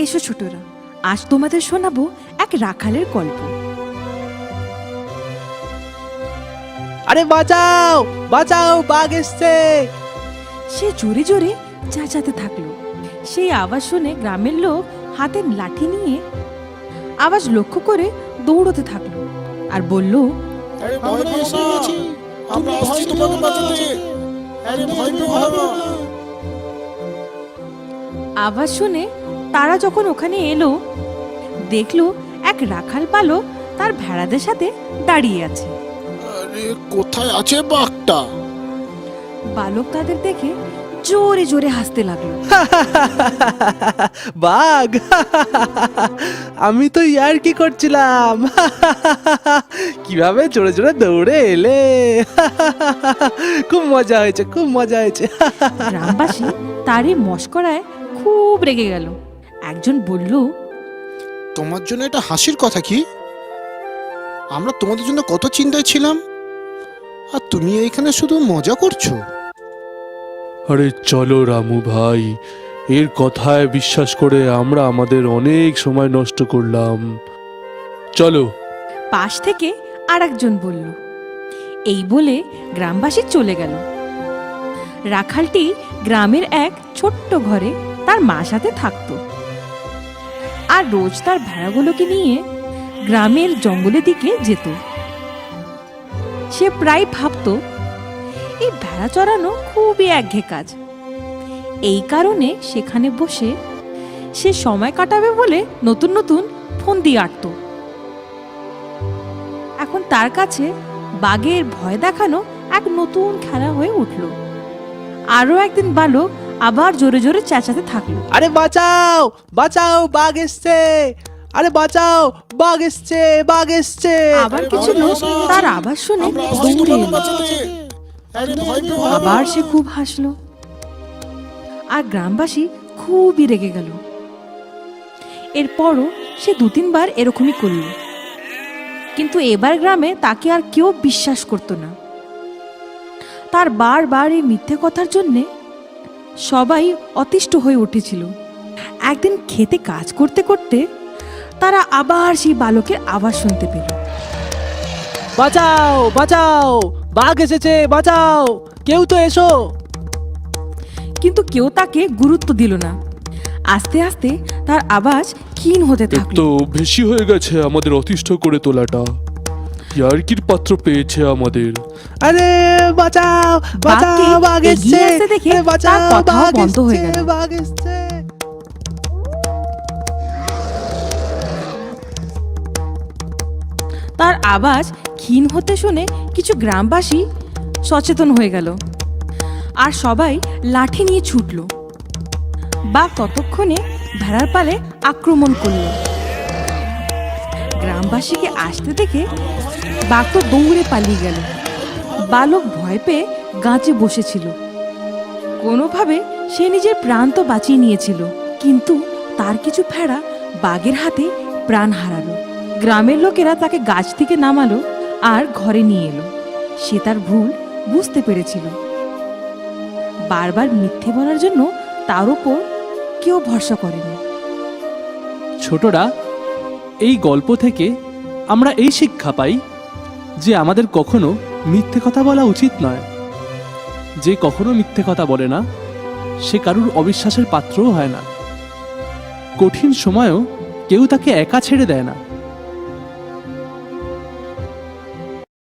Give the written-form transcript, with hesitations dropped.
এসো ছোটরা, আজ তোমাদের শোনাবো এক রাখালের গল্প। আরে বাঁচাও বাঁচাও, বাঘ এসছে। সে জোরে জোরে চেঁচাতে থাকলো। সেই আওয়াজ শুনে গ্রামের লোক হাতে লাঠি নিয়ে আওয়াজ লক্ষ্য করে দৌড়তে থাকলো আর বলল, আমরা এসে গেছি, আমরা আসছি তোমাকে বাঁচাতে। আরে ভয় পেও না। আওয়াজ শুনে তারা যখন ওখানে এলো, দেখলো এক রাখাল বালক তার ভেড়াদের সাথে দাঁড়িয়ে আছে। আরে কোথায় আছে বাঘটা? বালক তাদের দেখে জোরে জোরে হাসতে লাগলো। বাঘ, আমি তো ইয়ার কি করছিলাম। কিভাবে জোরে জোরে দৌড়ে এলে। খুব মজা হয়েছে, খুব মজা হয়েছে। গ্রামবাসী তারই মস্করায় খুব রেগে গেল। একজন বলল, তোমার জন্য এটা হাসির কথা কি? আমরা তোমাদের জন্য কত চিন্তায় ছিলাম, আর তুমি এইখানে শুধু মজা করছো। আরে চলো রামু ভাই, এর কথায় বিশ্বাস করে আমরা আমাদের অনেক সময় নষ্ট করলাম। চলো। পাশ থেকে আর একজন বলল। এই বলে গ্রামবাসী চলে গেল। রাখালটি গ্রামের এক ছোট্ট ঘরে তার মার সাথে থাকতো আর রোজ তার ভেড়াগুলোকে নিয়ে গ্রামের জঙ্গলের দিকে যেত। সে প্রায় ভাবতো, এই ভেড়া চড়ানো খুবই একঘেয়ে কাজ। এই কারণে সেখানে বসে সে সময় কাটাবে বলে নতুন নতুন ফন্দি আঁটত। এখন তার কাছে বাঘের ভয় দেখানো এক নতুন খেলা হয়ে উঠল। আরো একদিন বালক আবার জোরে জোরে চেঁচাতে থাকলো। আরে বাঁচাও বাঁচাও, বাঘ এসছে। আরে বাঁচাও, বাঘ এসছে, বাঘ এসছে। আবার কিছু লোক তার আওয়াজ শুনে আমরা আসছি দৌড়ে তোমাকে এলো। বাঁচাতে। আরে ভয় পেও না। আবার সে খুব হাসলো আর গ্রামবাসী খুবই রেগে গেল। এরপরও সে 2-3 বার এরকমই করল, কিন্তু এবার গ্রামে তাকে আর কেউ বিশ্বাস করতো না। তার বারবার এই মিথ্যে কথার জন্যে সবাই অতিষ্ঠ হয়ে উঠেছিল। একদিন খেতে কাজ করতে করতে তারা আবার সেই বালকের আওয়াজ শুনতে পেল। বাঁচাও বাঁচাও, বাঘ এসেছে, বাঁচাও, কেউ তো এসো। কিন্তু কেউ তাকে গুরুত্ব দিল না। আস্তে আস্তে তার আওয়াজ ক্ষীণ হতে এর থাকলো। তো বেশি হয়ে গেছে আমাদের অতিষ্ঠ করে তোলাটা। ইয়ার্কির পাত্র পেয়েছে আমাদের। আরে বাঁচাও বাঁচাও, বাঘকে বাঘ এগিয়ে এসছে। আসতে দেখে আরে বাঁচাও, তার কথাও বাঘ বন্ধ হয়ে এসছে, গেল। বাঘ এসছে। তার আওয়াজ ক্ষীণ হতে শুনে কিছু গ্রামবাসী সচেতন হয়ে গেল আর সবাই লাঠি নিয়ে ছুটল। বাঘ ততক্ষণে ভেড়ার পালে আক্রমণ করল। গ্রামবাসীকে আসতে দেখে বাঘ তো দৌড়ে পালিয়ে গেল। বালক ভয় পেয়ে গাছে বসেছিল। কোনোভাবে সে নিজের প্রাণ তো বাঁচিয়ে নিয়েছিল, কিন্তু তার কিছু ভেড়া বাঘের হাতে প্রাণ হারালো। গ্রামের লোকেরা তাকে গাছ থেকে নামালো আর ঘরে নিয়ে এলো। সে তার ভুল বুঝতে পেরেছিল। বারবার মিথ্যে বলার জন্য তার উপর কেউ ভরসা করেনি। ছোটরা, এই গল্প থেকে আমরা এই শিক্ষা পাই যে আমাদের কখনো মিথ্যে কথা বলা উচিত নয়। যে কখনো মিথ্যে কথা বলে না, সে কারুর অবিশ্বাসের পাত্রও হয় না। কঠিন সময়েও কেউ তাকে একা ছেড়ে দেয় না।